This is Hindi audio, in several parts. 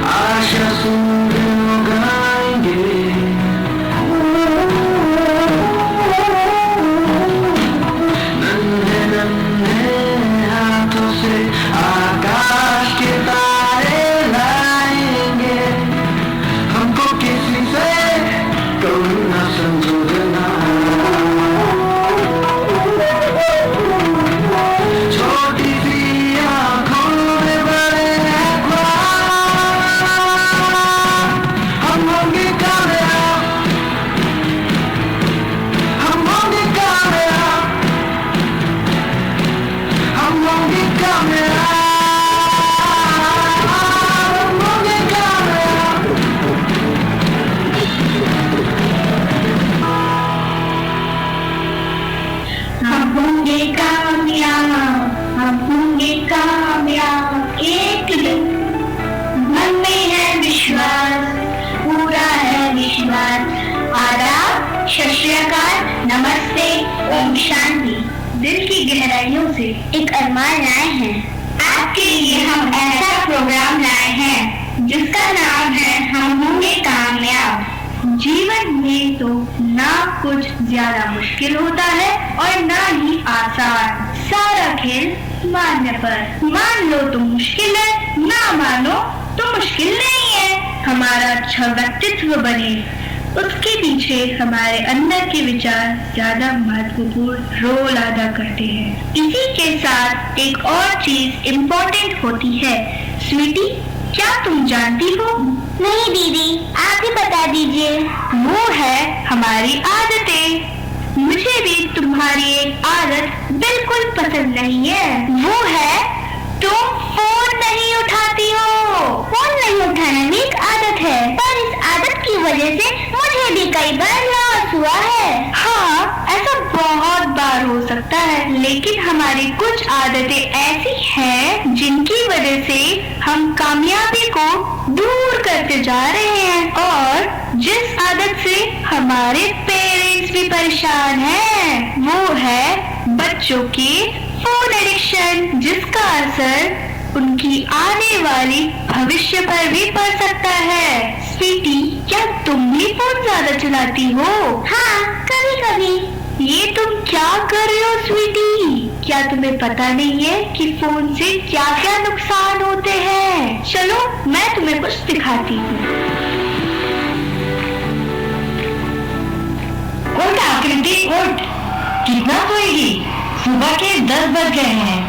आशा सूर्य उगाएंगे। नन्हे नन्हे हाथों से आकाश के तारे लाएंगे। हमको किसी से कोई ना समझना। छोटी सी आँखों में बड़े ख्वाब। हम होंगे कामयाब, हम होंगे कामयाब, हम होंगे कामयाब, हम होंगे कामयाब। हम होंगे कामयाब, हम होंगे कामयाब एक दिन। मन में है विश्वास, पूरा है विश्वास। आदाब, सत श्री अकाल, नमस्ते, ओम शांति। दिल की गहराइयों से एक अरमान लाए हैं। आपके लिए हम ऐसा प्रोग्राम लाए हैं जिसका नाम है हम होंगे कामयाब। जीवन में तो ना कुछ ज्यादा मुश्किल होता है और ना ही आसान। सारा खेल मानने पर। मान लो तो मुश्किल है, ना मानो तो मुश्किल नहीं है। हमारा अच्छा व्यक्तित्व बने, उसके पीछे हमारे अंदर के विचार ज्यादा महत्वपूर्ण रोल अदा करते हैं। इसी के साथ एक और चीज इम्पोर्टेंट होती है। स्वीटी, क्या तुम जानती हो? नहीं दीदी, आप ही बता दीजिए। वो है हमारी आदतें। मुझे भी तुम्हारी एक आदत बिल्कुल पसंद नहीं है। वो है तुम फोन नहीं उठाती हो। फोन नहीं उठाना भी एक आदत है, पर इस आदत की वजह से मुझे भी कई बार लॉस हुआ है। हाँ, ऐसा बहुत बार हो सकता है, लेकिन हमारी कुछ आदतें ऐसी हैं जिनकी वजह से हम कामयाबी को दूर करते जा रहे हैं और जिस आदत से हमारे पेरेंट्स भी परेशान हैं, वो है बच्चों की फोन एडिक्शन, जिसका असर उनकी आने वाली भविष्य पर भी पड़ सकता है। स्वीटी, क्या तुम भी फोन ज्यादा चलाती हो? हाँ, कभी कभी। ये तुम क्या कर रहे हो स्वीटी? क्या तुम्हें पता नहीं है कि फोन से क्या क्या नुकसान होते हैं? चलो मैं तुम्हें कुछ दिखाती हूँ। उठ आकृति, उठ। कितना सोएगी? सुबह के 10 बज गए हैं।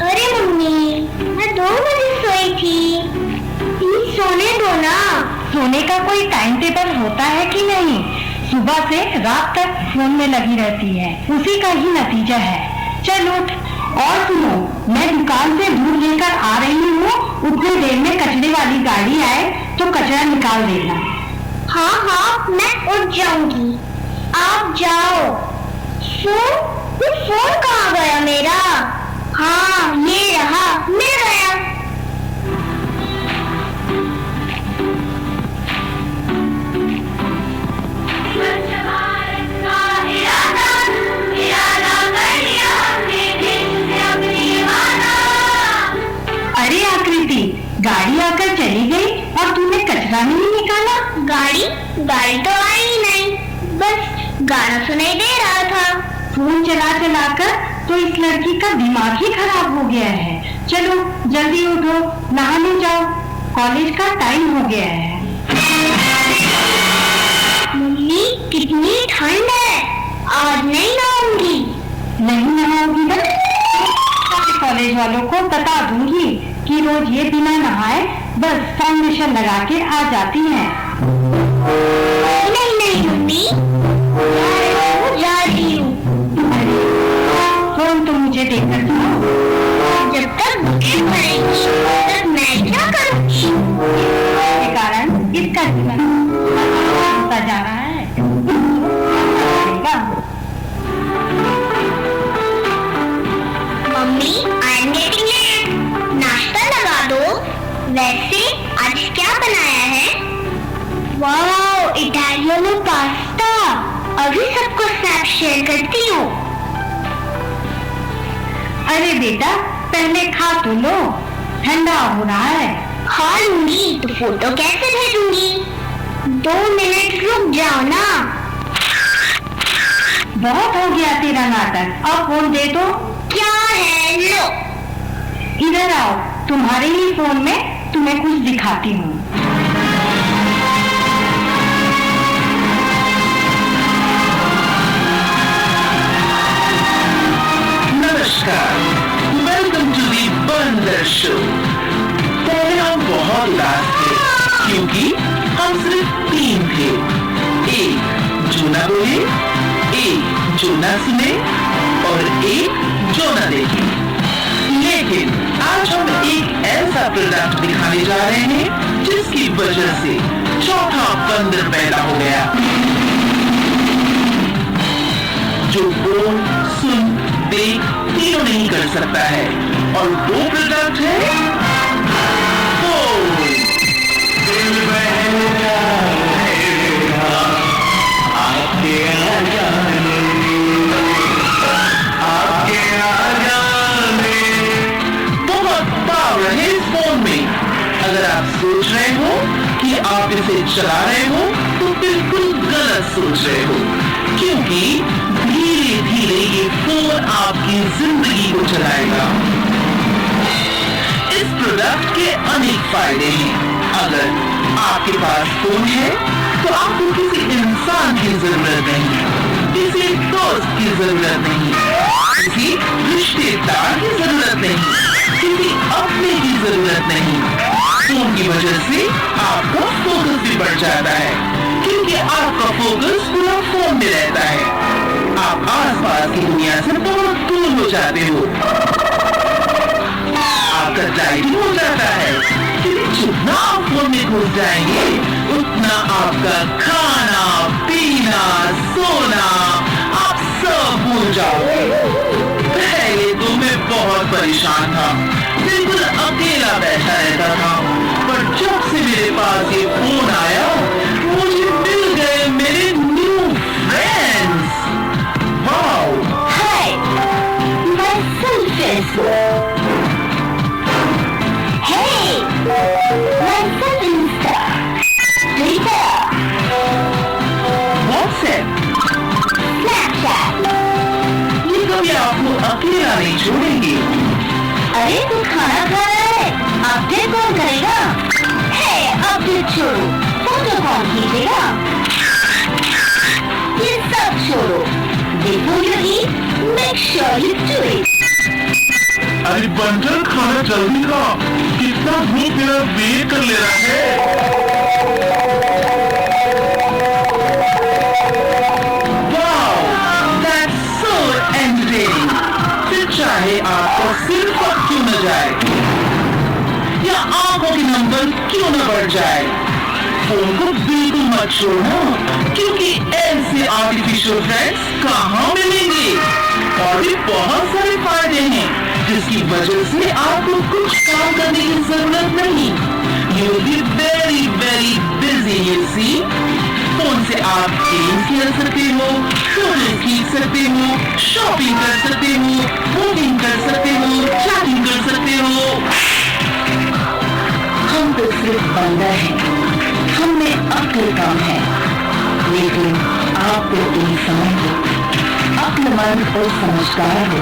अरे मम्मी, मैं 2 बजे सोई थी। प्लीज सोने दो ना। सोने का कोई टाइम टेबल होता है कि नहीं? सुबह से रात तक फोन में लगी रहती है, उसी का ही नतीजा है। चल उठ। और सुनो, मैं दुकान से दूध लेकर आ रही हूँ, उतनी देर में कचरे वाली गाड़ी आए तो कचरा निकाल देना। हाँ हाँ, मैं उठ जाऊंगी, आप जाओ। फोन कहाँ गया मेरा? हाँ, ये रहा, मिल गया। अरे आकृति, गाड़ी आकर चली गई और तूने कचरा नहीं निकाला? गाड़ी तो आई ही नहीं, बस गाना सुनाई दे रहा था। फोन चला चला कर तो इस लड़की का दिमाग ही खराब हो गया है। चलो जल्दी उठो, नहाने जाओ, कॉलेज का टाइम हो गया है। मम्मी, कितनी ठंड है, आज नहीं नहाऊंगी। नहीं नहाओगी ना? कॉलेज वालों को बता दूंगी कि रोज ये बिना नहाए बस फाउंडेशन लगा के आ जाती हैं। नहीं नहीं मम्मी, जा रही हूँ। फोन तो मुझे देकर जाओ। जब तक भूखे मरेंगी तब मैं क्या करूँगी? के कारण इसका जीवन होता जा रहा है। Mummy, I am getting late, नाश्ता लगा दो। वैसे आज क्या बनाया है? वाह, इटालियनो पास्ता। अभी सबको स्नैप शेयर करती हूँ। अरे बेटा, पहले खा तो लो। ठंडा हो रहा है। हाँ लूंगी, तो फोटो कैसे भेजूंगी? 2 मिनट रुक जाओ ना। बहुत हो गया तेरा नाटक, अब फोन दे दो। क्या है? लो। इधर आओ, तुम्हारे ही फोन में तुम्हें कुछ दिखाती हूँ। नमस्कार, वेलकम टू दी बंदर शो। पहले हम बहुत उदास थे क्योंकि हम सिर्फ 3 थे। एक जो न बोले, एक जो न सुने और एक जो न देखे। लेकिन आज हम एक ऐसा प्रोडक्ट दिखाने जा रहे हैं जिसकी वजह से चौथा बंदर पैदा हो गया, जो बोल, सुन, देख तीनों नहीं कर सकता है। और वो प्रोडक्ट है फोन। दिल बहला है आपके आ जाने, आपके आ जाने। बहुत पावर है इस फोन में। अगर आप सोच रहे हो कि आप इसे चला रहे हो तो बिल्कुल गलत सोच रहे हो, क्योंकि धीरे धीरे ये फोन आपकी जिंदगी को चलाएगा। इस प्रोडक्ट के अनेक फायदे हैं। अगर आपके पास फोन है तो आपको किसी इंसान की जरूरत नहीं, किसी दोस्त की जरूरत नहीं, किसी रिश्तेदार की जरूरत नहीं, किसी अपने की जरूरत नहीं। फोन की वजह से आपका फोकस भी बढ़ जाता है, क्योंकि आपका फोकस पूरा फोन में रहता है। आप आसपास की दुनिया से बहुत दूर हो जाते हो। आपका डाइटिंग हो जाता है, क्योंकि जितना आप फोन में घुस जाएंगे उतना आपका खाना, पीना, सोना आप सब भूल जाओगे। पहले तो मैं बहुत परेशान था, बिल्कुल अकेला बैठा रहता था, पर जब से मेरे पास ये फोन आया मुझे मिल गए मेरे new friends. Wow! Hi, myself is. Hey, myself Insta, Twitter, WhatsApp, Snapchat. ये कभी आपको अकेला नहीं छोड़ेंगे। अरे तू खाना खा रहा है, अपडेट कौन करेगा? हे, अपडेट छोड़ो, फोटो कौन खींचेगा? ये सब छोड़ो, before you eat, make sure you do it. अरे बंदर, खाना जल्दी खा, कितना भूख मेरा वेट कर ले रहा है। Wow, that's so entertaining। फिर चाहे आपको सिर पर क्यों न जाए या आंखों के नंबर क्यों न बढ़ जाए, फोन को बिल्कुल मत छोड़ना, क्योंकि ऐसे आर्टिफिशियल फ्रेंड्स कहाँ मिलेंगे। और भी बहुत सारे फायदे हैं जिसकी वजह से आपको कुछ काम करने की जरूरत नहीं। You will be very very busy. You see, phone से आप गेम खेल सकते हो, फोटो खींच सकते हो, शॉपिंग कर सकते हो, बुकिंग कर सकते हो, चैटिंग कर सकते हो। हम तो सिर्फ बंदर हैं, हमें अक्ल कम है, लेकिन आप तो इंसान हो, अक्लमंद और समझदार हो।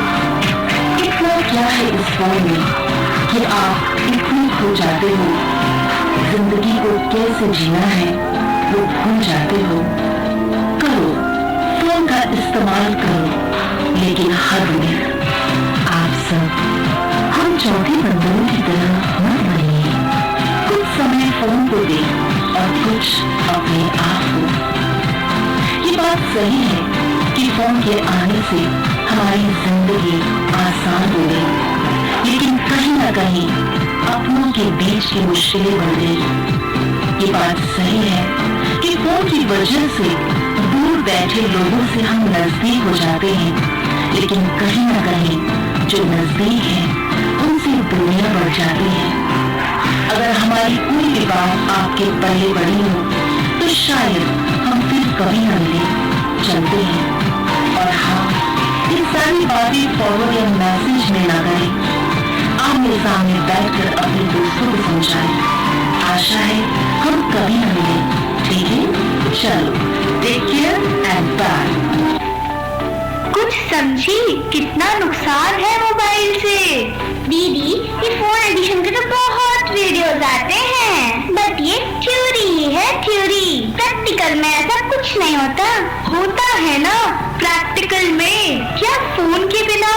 इतना क्या है इस फोन में कि आप इतने खो जाते हो, जिंदगी को कैसे जीना है वो भूल जाते हो। करो, फोन का इस्तेमाल करो, लेकिन हद में। आप सब हम चौथे बंदरों की तरह मत बनिए। कुछ समय फोन को दे और कुछ अपने आप को। ये बात सही है कि फोन के आने से हमारी जिंदगी आसान हो गई, लेकिन कहीं न कहीं अपनों के बीच की मुश्किलें बढ़ गई। ये बात सही है कि फोन की वजह से दूर बैठे लोगों से हम नजदीक हो जाते हैं, लेकिन कहीं न कहीं जो नजदीक है उनसे दूरियां बढ़ जाती हैं। अगर हमारी कोई भी बात आपके पल्ले बड़ी हो तो शायद हम फिर कभी न मिले। चलते हैं, और हाँ, ये सारी बातें फॉरवर्ड या मैसेज में ना करें। आमने सामने बैठकर अपने दोस्तों को समझाए। आशा है हम कभी न मिले, ठीक है? चलो, टेक केयर एंड बाय। कुछ समझी कितना नुकसान है मोबाइल से? दीदी, ये फोन एडिशन के तो बहुत वीडियोस आते हैं, बट ये थ्योरी ही है, थ्योरी। प्रैक्टिकल में ऐसा कुछ नहीं होता। होता है ना प्रैक्टिकल में। क्या फोन के बिना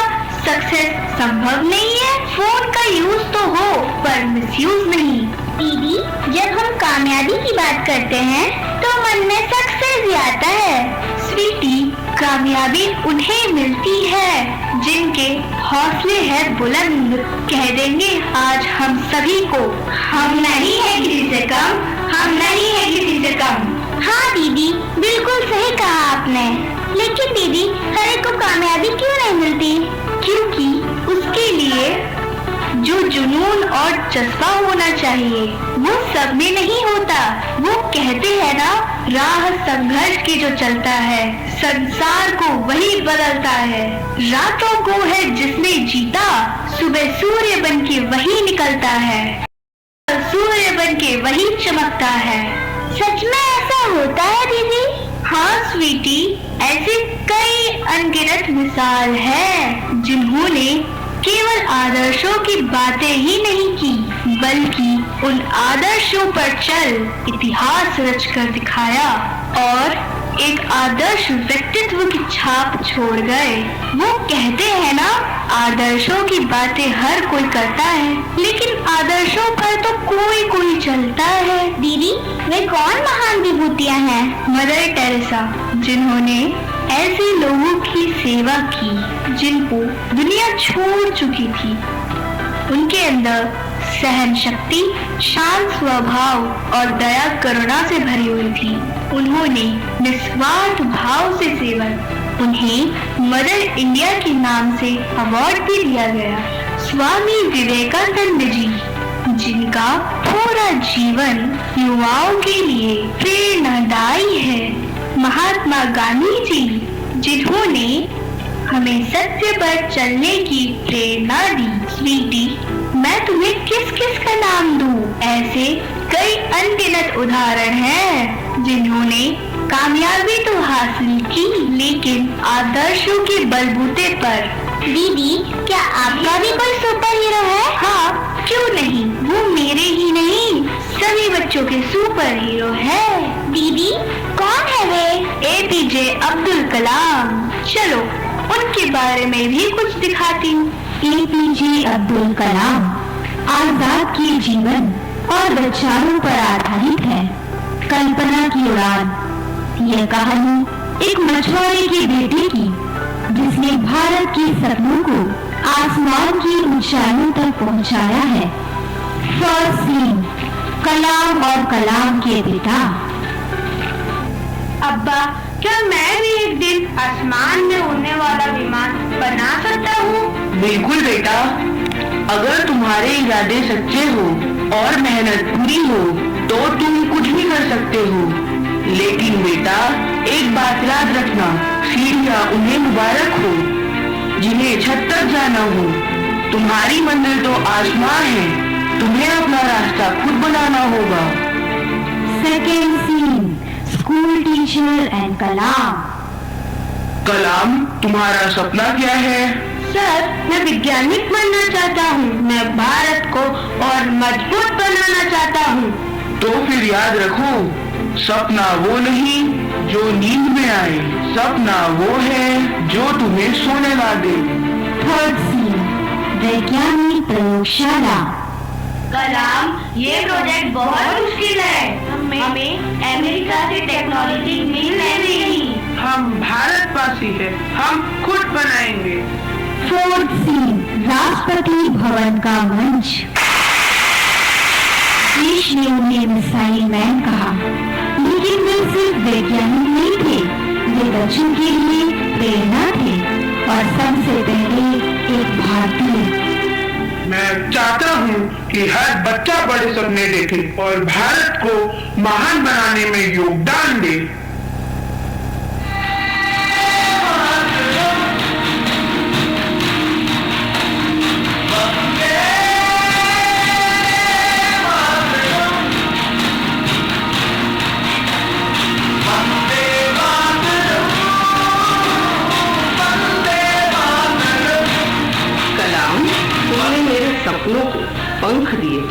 सक्सेस संभव नहीं है? फोन का यूज तो हो पर मिसयूज नहीं। दीदी, जब हम कामयाबी की बात करते हैं तो मन में सक्सेस ही आता है। स्वीटी, कामयाबी उन्हें मिलती है जिनके हौसले है बुलंद। कह देंगे आज हम सभी को, हम नहीं है किसी से कम, हम नहीं है किसी से कम। हाँ दीदी, बिल्कुल सही कहा आपने। लेकिन दीदी, हर एक को कामयाबी क्यों नहीं मिलती? क्योंकि उसके लिए जो जुनून और जज्बा होना चाहिए वो सब में नहीं होता। वो कहते हैं ना, राह संघर्ष की जो चलता है संसार को वही बदलता है। रातों को है जिसने जीता, सुबह सूर्य बन के वही निकलता है, सूर्य बन के वही चमकता है। सच में ऐसा होता है दीदी? हाँ स्वीटी, ऐसे कई अनगिनत मिसाल है जिन्होंने केवल आदर्शों की बातें ही नहीं की, बल्कि उन आदर्शों पर चल इतिहास रचकर दिखाया और एक आदर्श व्यक्तित्व की छाप छोड़ गए। वो कहते हैं ना, आदर्शों की बातें हर कोई करता है, लेकिन आदर्शों पर तो कोई कोई चलता है। दीदी, वे कौन महान विभूतियाँ हैं? मदर टेरेसा, जिन्होंने ऐसे लोगों की सेवा की जिनको दुनिया छोड़ चुकी थी। उनके अंदर सहन शक्ति, शांत स्वभाव और दया करुणा से भरी हुई थी। उन्होंने निस्वार्थ भाव से सेवा। उन्हें मदर इंडिया के नाम से अवार्ड भी दिया गया। स्वामी विवेकानंद जी, जिनका पूरा जीवन युवाओं के लिए प्रेरणादायी है। महात्मा गांधी जी, जिन्होंने हमें सत्य पर चलने की प्रेरणा दी। स्वीटी, मैं तुम्हें किस किस का नाम दूं? ऐसे कई अनगिनत उदाहरण हैं जिन्होंने कामयाबी तो हासिल की, लेकिन आदर्शों के बलबूते पर। दीदी, क्या आपका भी कोई सुपर हीरो है? हाँ, क्यों नहीं, वो मेरे ही नहीं सभी बच्चों के सुपर हीरो है। दीदी, कौन है वे? एपीजे अब्दुल कलाम। चलो उनके बारे में भी कुछ दिखाती हूँ। एपीजे अब्दुल कलाम आजाद के जीवन और विचारों पर आधारित है। कल्पना की उड़ान, यह कहानी एक मछुआरे के बेटे की, जिसने भारत के सपनों को आसमान की ऊंचाइयों तक पहुंचाया है। फर्स्ट सीन, कलाम और कलाम के पिता। अब्बा, क्या मैं भी एक दिन आसमान में उड़ने वाला विमान बना सकता हूँ? बिल्कुल बेटा, अगर तुम्हारे इरादे सच्चे हो और मेहनत पूरी हो तो तुम कुछ भी कर सकते हो। लेकिन बेटा, एक बात याद रखना, सीढ़ियाँ उन्हें मुबारक हो जिन्हें छत तक जाना हो। तुम्हारी मंजिल तो आसमान है, तुम्हें अपना रास्ता खुद बनाना होगा। Second scene, school teacher and Kalam. Kalam, तुम्हारा सपना क्या है? सर, मैं वैज्ञानिक बनना चाहता हूँ। मैं भारत को और मजबूत बनाना चाहता हूँ। तो फिर याद रखो, सपना वो नहीं जो नींद में आए, सपना वो है जो तुम्हें सोने ला दे। थर्ड सीन, वैज्ञानिक प्रयोगशाला। कलाम, ये प्रोजेक्ट बहुत मुश्किल है। हमें अमेरिका से टेक्नोलॉजी मिल नहीं रही। हम भारतवासी हैं, हम खुद बनाएंगे। फोर्थ सीन, राष्ट्रपति भवन का मंच। देश ने उन्हें मिसाइल मैन कहा, लेकिन वे सिर्फ वैज्ञानिक नहीं थे, वे बच्चों के लिए प्रेरणा थे और सबसे पहले एक भारतीय। मैं चाहता हूँ कि हर बच्चा बड़े सपने देखे और भारत को महान बनाने में योगदान दे। को पंख दिए।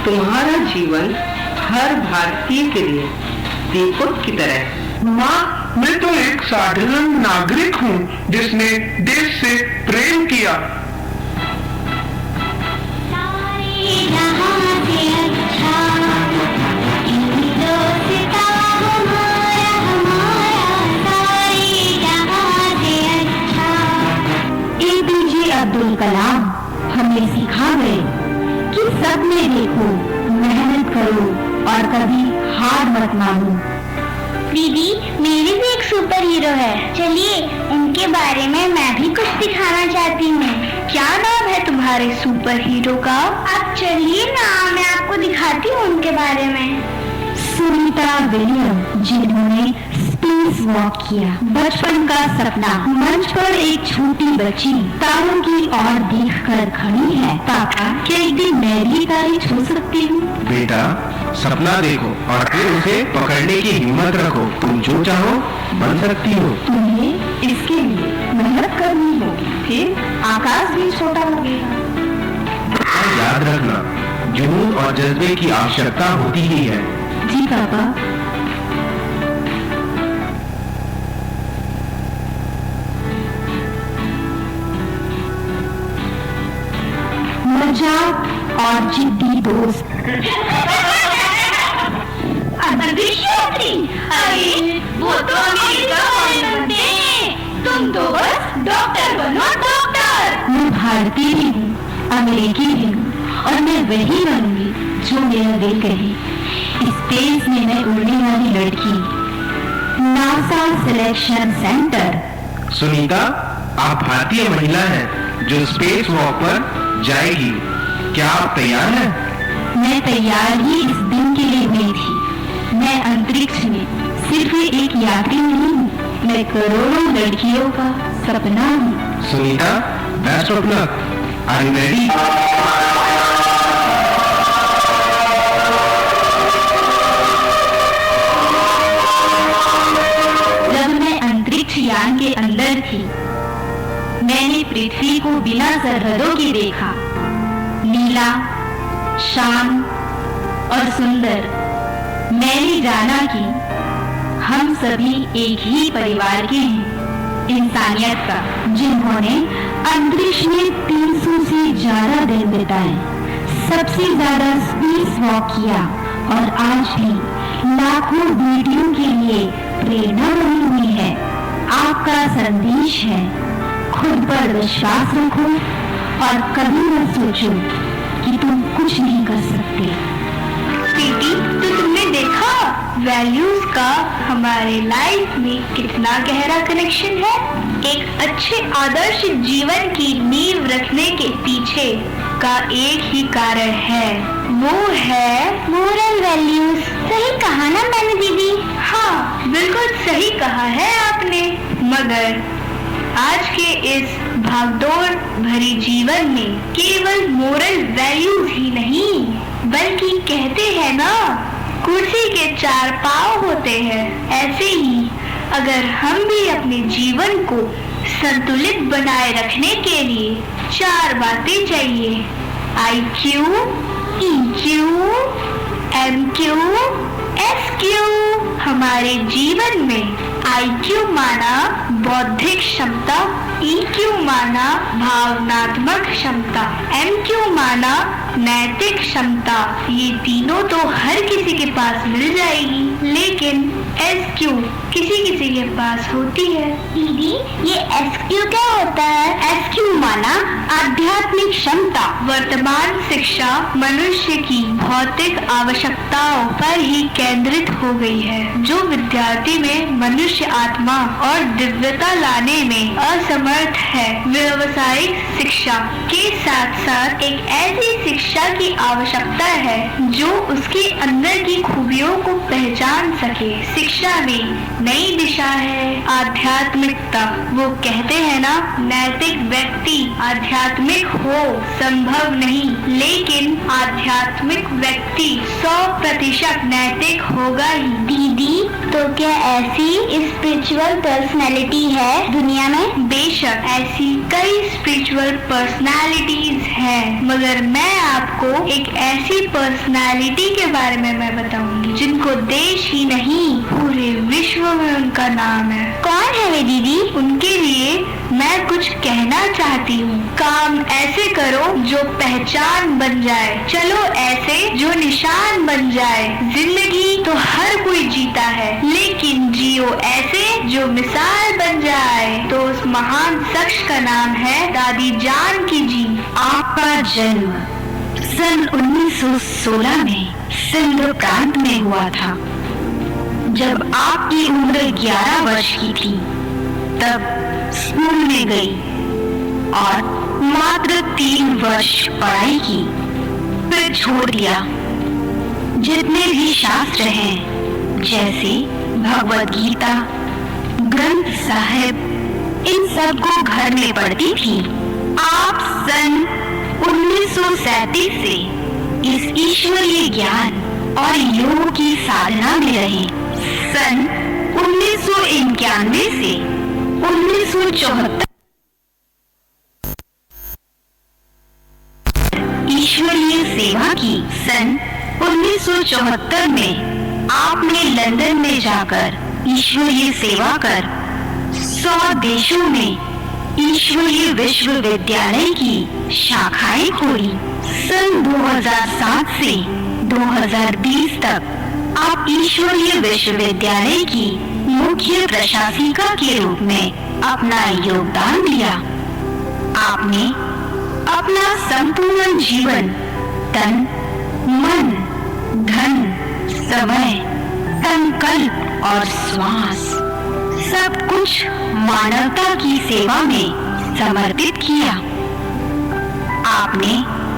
तुम्हारा जीवन हर भारतीय के लिए दीपक की तरह है। माँ, मैं तो एक साधारण नागरिक हूँ जिसने देश से प्रेम किया। APJ अब्दुल कलाम हमें सिखा गए कि सपने देखो, मेहनत करो और कभी हार मत मानो। दीदी, मेरी भी एक सुपर हीरो है, चलिए उनके बारे में मैं भी कुछ दिखाना चाहती हूँ। क्या नाम है तुम्हारे सुपर हीरो का? आप चलिए ना, मैं आपको दिखाती हूँ उनके बारे में। सुनीता विलियम, जिन्होंने स्पेस वॉक किया। बचपन का सपना। मंच पर एक छोटी बच्ची तारों की ओर देखकर खड़ी है। पापा, क्या एक दिन मैं भी तारे छू सकती हूँ? बेटा, सपना देखो और फिर उसे पकड़ने की हिम्मत रखो। तुम जो चाहो बन सकती हो। तुम्हें इसके लिए मेहनत करनी होगी, फिर आकाश भी छोटा लगेगा। और याद रखना, जुनून और जज्बे की आवश्यकता होती ही है। जी पापा। मजाक और जिद्दी दोस्त। अरे वो तो अमेरिका वाले बनते हैं, तुम तो बस डॉक्टर बनो, डॉक्टर। मैं भारतीय भी हूँ, अमेरिकी भी हूँ और मैं वही बनूंगी जो मेरा दिल कहे। स्पेस में मैं उड़ने वाली लड़की। NASA selection centre. सुनीता, आप भारतीय महिला हैं जो स्पेस वॉक पर जाएगी। क्या आप तैयार हैं? मैं तैयार ही इस दिन के लिए हुई थी। मैं अंतरिक्ष में सिर्फ एक यात्री नहीं हूँ, मैं करोड़ों लड़कियों का सपना हूँ। Sunita, best of luck. Are you ready? जब मैं अंतरिक्ष यान के अंदर थी, मैंने पृथ्वी को बिना सरहदों के देखा। नीला, शांत और सुंदर। मैंने जाना कि हम सभी एक ही परिवार के हैं, इंसानियत का, जिन्होंने अंतरिक्ष में 300 से ज्यादा दिन बिताए, सबसे ज्यादा स्पेस वॉक किया और आज भी लाखों बेटियों के लिए प्रेरणा बनी हुई है। आपका संदेश है, खुद पर विश्वास रखो और कभी न सोचो कि तुम कुछ नहीं कर सकते। प्रीति, तो तुमने देखा वैल्यूज का हमारे लाइफ में कितना गहरा कनेक्शन है। एक अच्छे आदर्श जीवन की नींव रखने के पीछे का एक ही कारण है, वो है मोरल वैल्यूज। सही कहा ना मैंने दीदी? हाँ, बिल्कुल सही कहा है आपने। मगर आज के इस भागदौड़ भरी जीवन में केवल मोरल वैल्यूज ही नहीं, बल्कि कहते हैं ना, कुर्सी के 4 पांव होते हैं। ऐसे ही अगर हम भी अपने जीवन को संतुलित बनाए रखने के लिए 4 बातें चाहिए, IQ, EQ, MQ, SQ। हमारे जीवन में IQ माना बौद्धिक क्षमता, EQ माना भावनात्मक क्षमता, MQ माना नैतिक क्षमता। ये तीनों तो हर किसी के पास मिल जाएगी, लेकिन SQ किसी किसी के पास होती है। दीदी, ये SQ क्या होता है? SQ माना आध्यात्मिक क्षमता। वर्तमान शिक्षा मनुष्य की भौतिक आवश्यकताओं पर ही केंद्रित हो गई है। जो विद्यार्थी में मनुष्य आत्मा और दिव्यता लाने में असमर्थ है, व्यावसायिक शिक्षा के साथ साथ एक ऐसी शिक्षा की आवश्यकता है जो उसके अंदर की खूबियों को पहचान सके। शिक्षा में नई दिशा है आध्यात्मिकता। वो कहते हैं ना, नैतिक व्यक्ति आध्यात्मिक हो संभव नहीं, लेकिन आध्यात्मिक व्यक्ति 100% नैतिक होगा ही। दीदी, तो क्या ऐसी स्पिरिचुअल पर्सनैलिटी है दुनिया में? बेशक ऐसी कई स्पिरिचुअल पर्सनालिटीज हैं, मगर मैं आपको एक ऐसी पर्सनालिटी के बारे में मैं बताऊंगी जिनको देश ही नहीं पूरे विश्व में उनका नाम है। कौन है वे दीदी? उनके लिए मैं कुछ कहना चाहती हूँ। काम ऐसे करो जो पहचान बन जाए, चलो ऐसे जो निशान बन जाए। जिंदगी तो हर कोई जीता है, लेकिन जियो ऐसे जो मिसाल बन जाए। तो उस महान शख्स का नाम है दादी जानकी जी। आपका जन्म सन 1916 में सिंध प्रांत में हुआ था। जब आपकी उम्र 11 वर्ष की थी तब स्कूल में गई और मात्र 3 वर्ष पढ़ाई की, फिर छोड़ दिया। जितने भी शास्त्र हैं जैसे भगवद गीता, ग्रंथ साहिब, इन सब को घर में पढ़ती थी। आप सन 1937 से इस ईश्वरीय ज्ञान और योग की साधना में रहे। सन 1991 से 1974 ईश्वरीय सेवा की। सन 1974 में आपने लंदन में जाकर ईश्वरीय सेवा कर 100 देशों में ईश्वरीय विश्वविद्यालय की शाखाएं खोली। सन 2007 से 2020 तक आप ईश्वरीय विश्वविद्यालय की मुख्य प्रशासिका के रूप में अपना योगदान दिया। आपने अपना संपूर्ण जीवन तन, मन, धन, समय, संकल्प और श्वास सब कुछ मानवता की सेवा में समर्पित किया। आपने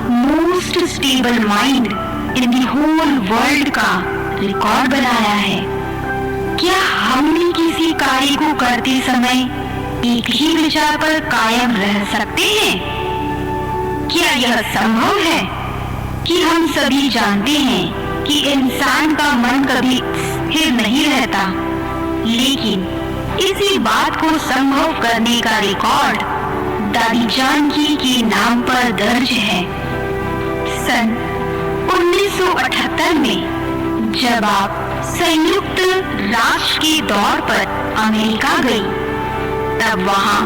most stable mind in the whole world का रिकॉर्ड बनाया है। क्या हमने किसी कार्य को करते समय एक ही विचार पर कायम रह सकते हैं? क्या यह संभव है कि हम सभी जानते हैं कि इंसान का मन कभी स्थिर नहीं रहता, लेकिन इसी बात को संभव करने का रिकॉर्ड दादी जानकी के नाम पर दर्ज है। सन 1978 में जब आप संयुक्त राष्ट्र के दौर पर अमेरिका गई, तब वहां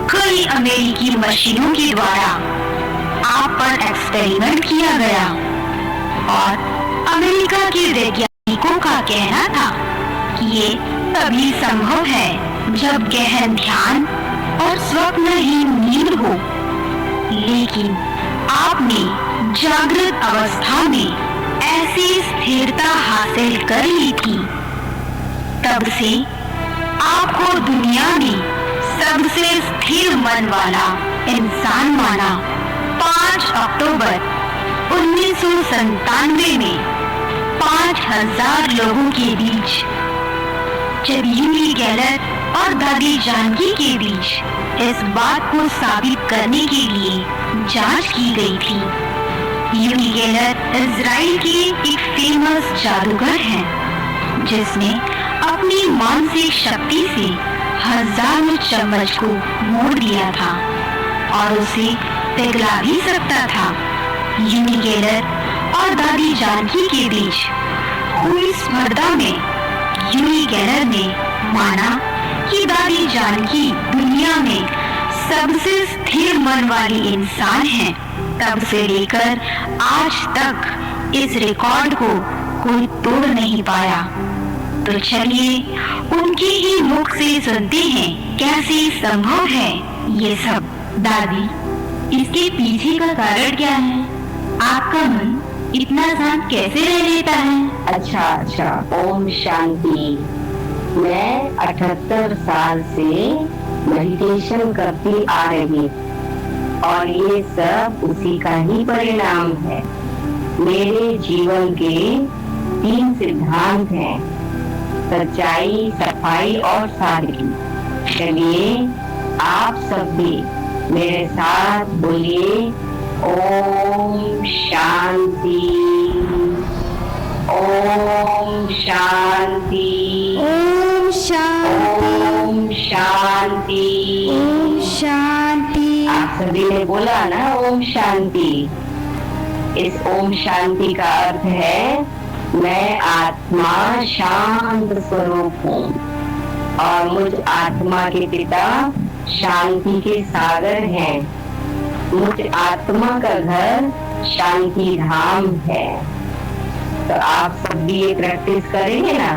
कई अमेरिकी मशीनों के द्वारा आप पर एक्सपेरिमेंट किया गया और अमेरिका के वैज्ञानिकों का कहना था कि ये तभी संभव है जब गहन ध्यान और स्वप्नहीन नींद हो। लेकिन आपने जागृत अवस्था में ऐसी स्थिरता हासिल कर ली थी। तब से आपको दुनिया में सबसे स्थिर मन वाला इंसान माना। 5 अक्टूबर 1997 में 5000 लोगों के बीच जब यूरी गेलर और दादी जानकी के बीच इस बात को साबित करने के लिए जांच की गई थी। यूरी गेलर इजराइल के एक फेमस जादूगर हैं, जिसने अपनी मानसिक शक्ति से हजारों चम्मच को मोड़ दिया था और उसे पिघला भी सकता था। यूरी गेलर और दादी जानकी के बीच हुई स्पर्धा में यूरी गेलर ने माना कि दादी जानकी दुनिया में सबसे स्थिर मन वाली इंसान है। तब से लेकर आज तक इस रिकॉर्ड को कोई तोड़ नहीं पाया। तो चलिए उनके ही मुख से सुनते हैं कैसे संभव है ये सब। दादी, इसके पीछे का कारण क्या है? आपका मन इतना शांत कैसे रह लेता है? अच्छा, ओम शांति। मैं 78 साल से मेडिटेशन करती आ रही। और ये सब उसी का ही परिणाम है। मेरे जीवन के 3 सिद्धांत हैं, सच्चाई, सफाई और सादगी। चलिए आप सब भी मेरे साथ बोलिए, ओम शांति, ओम शांति, ओम शांति, ओम शांति, ओम शांति। आप सभी ने बोला ना ओम शांति। इस ओम शांति का अर्थ है मैं आत्मा शांत स्वरूप हूँ और मुझ आत्मा के पिता शांति के सागर हैं। मुझ आत्मा का घर शांति धाम है। तो आप सब भी ये प्रैक्टिस करेंगे ना,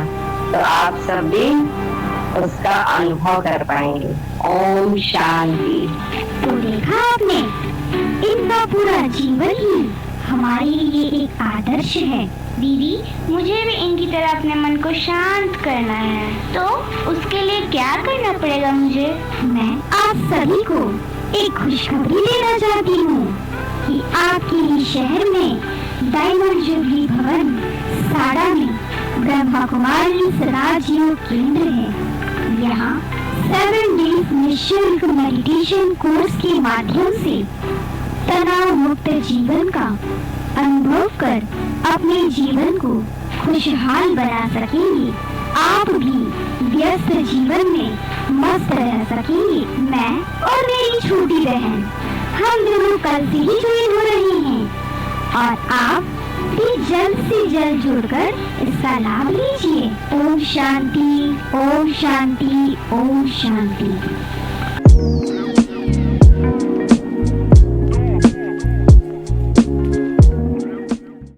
तो आप सब भी उसका अनुभव कर पाएंगे। ओम शांति। तो देखा आपने, इनका पूरा जीवन ही हमारे लिए एक आदर्श है। दीदी, मुझे भी इनकी तरह अपने मन को शांत करना है, तो उसके लिए क्या करना पड़ेगा मुझे? मैं आप सभी को एक खुशखबरी देना चाहती हूँ कि आपके ही शहर में डायमंड जुबली भवन साड़ा में ब्रह्मा कुमारी स्वराज योग केंद्र है। यहाँ 7 डेज निःशुल्क मेडिटेशन कोर्स के माध्यम से तनाव मुक्त जीवन का अनुभव कर अपने जीवन को खुशहाल बना सकेंगे। आप भी व्यस्त जीवन में मस्त रह सकेंगे। मैं और मेरी छोटी बहन, हम दोनों कल से ही ज्वाइन हो रहे हैं और आप भी जल्द से जल्द जुड़कर इसका लाभ लीजिए। ओम शांति, ओम शांति, ओम शांति।